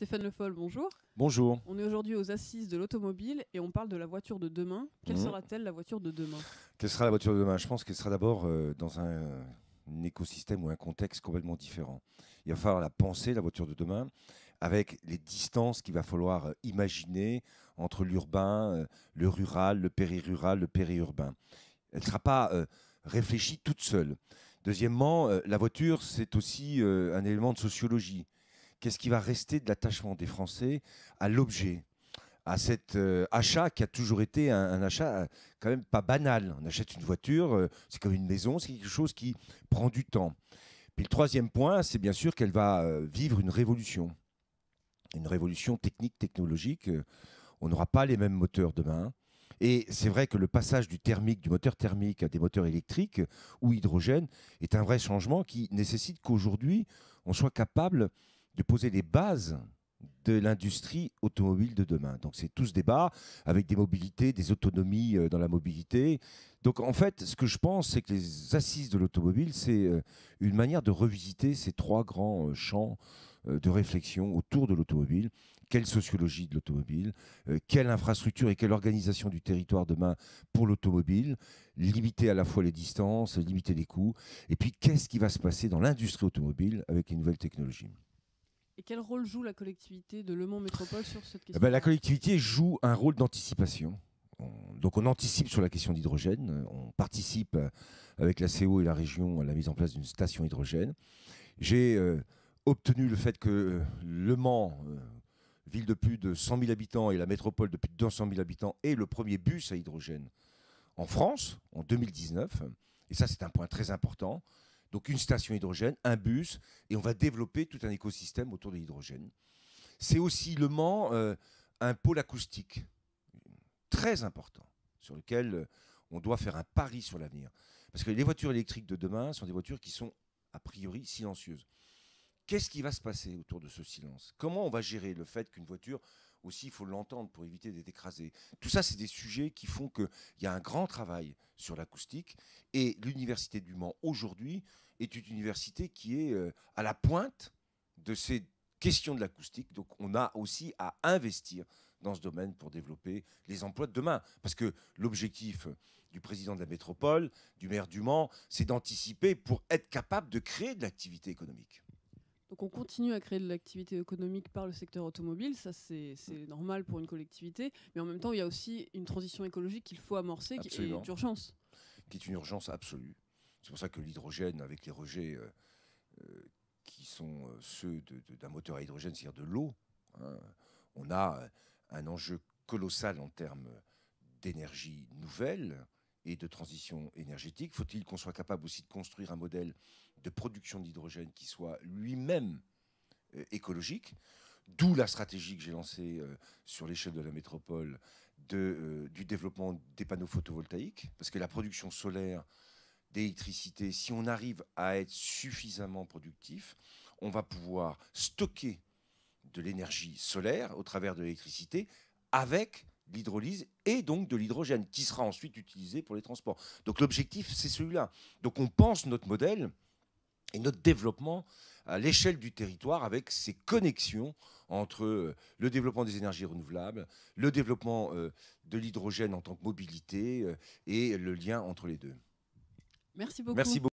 Stéphane Le Foll, bonjour. Bonjour. On est aujourd'hui aux Assises de l'automobile et on parle de la voiture de demain. Quelle sera-t-elle la voiture de demain? Quelle sera la voiture de demain? Je pense qu'elle sera d'abord dans un écosystème ou un contexte complètement différent. Il va falloir la penser, la voiture de demain, avec les distances qu'il va falloir imaginer entre l'urbain, le rural, le périrural, le périurbain. Elle ne sera pas réfléchie toute seule. Deuxièmement, la voiture, c'est aussi un élément de sociologie. Qu'est-ce qui va rester de l'attachement des Français à l'objet, à cet achat qui a toujours été un achat quand même pas banal. On achète une voiture, c'est comme une maison, c'est quelque chose qui prend du temps. Puis le troisième point, c'est bien sûr qu'elle va vivre une révolution technique, technologique. On n'aura pas les mêmes moteurs demain. Et c'est vrai que le passage du moteur thermique à des moteurs électriques ou hydrogène est un vrai changement qui nécessite qu'aujourd'hui, on soit capable de poser les bases de l'industrie automobile de demain. Donc c'est tout ce débat avec des mobilités, des autonomies dans la mobilité. Donc en fait, ce que je pense, c'est que les assises de l'automobile, c'est une manière de revisiter ces trois grands champs de réflexion autour de l'automobile. Quelle sociologie de l'automobile, quelle infrastructure et quelle organisation du territoire demain pour l'automobile, limiter à la fois les distances, limiter les coûts, et puis qu'est-ce qui va se passer dans l'industrie automobile avec les nouvelles technologies. Et quel rôle joue la collectivité de Le Mans Métropole sur cette question? La collectivité joue un rôle d'anticipation. Donc on anticipe sur la question d'hydrogène, on participe avec la CO et la région à la mise en place d'une station hydrogène. J'ai obtenu le fait que Le Mans, ville de plus de 100 000 habitants, et la métropole de plus de 200 000 habitants, ait le premier bus à hydrogène en France en 2019. Et ça, c'est un point très important. Donc une station hydrogène, un bus, et on va développer tout un écosystème autour de l'hydrogène. C'est aussi Le Mans, un pôle acoustique très important sur lequel on doit faire un pari sur l'avenir. Parce que les voitures électriques de demain sont des voitures qui sont a priori silencieuses. Qu'est-ce qui va se passer autour de ce silence? Comment on va gérer le fait qu'une voiture, aussi, il faut l'entendre pour éviter d'être écrasé? Tout ça, c'est des sujets qui font qu'il y a un grand travail sur l'acoustique. Et l'Université du Mans, aujourd'hui, est une université qui est à la pointe de ces questions de l'acoustique. Donc, on a aussi à investir dans ce domaine pour développer les emplois de demain. Parce que l'objectif du président de la métropole, du maire du Mans, c'est d'anticiper pour être capable de créer de l'activité économique. Donc on continue à créer de l'activité économique par le secteur automobile, ça c'est normal pour une collectivité, mais en même temps il y a aussi une transition écologique qu'il faut amorcer, qui est d'urgence. Qui est une urgence absolue. C'est pour ça que l'hydrogène, avec les rejets qui sont ceux d'un moteur à hydrogène, c'est-à-dire de l'eau, hein, on a un enjeu colossal en termes d'énergie nouvelle et de transition énergétique. Faut-il qu'on soit capable aussi de construire un modèle de production d'hydrogène qui soit lui-même écologique, d'où la stratégie que j'ai lancée sur l'échelle de la métropole du développement des panneaux photovoltaïques, parce que la production solaire d'électricité, si on arrive à être suffisamment productif, on va pouvoir stocker de l'énergie solaire au travers de l'électricité avec l'hydrolyse et donc de l'hydrogène qui sera ensuite utilisé pour les transports. Donc l'objectif, c'est celui-là. Donc on pense notre modèle et notre développement à l'échelle du territoire avec ces connexions entre le développement des énergies renouvelables, le développement de l'hydrogène en tant que mobilité et le lien entre les deux. Merci beaucoup. Merci beaucoup.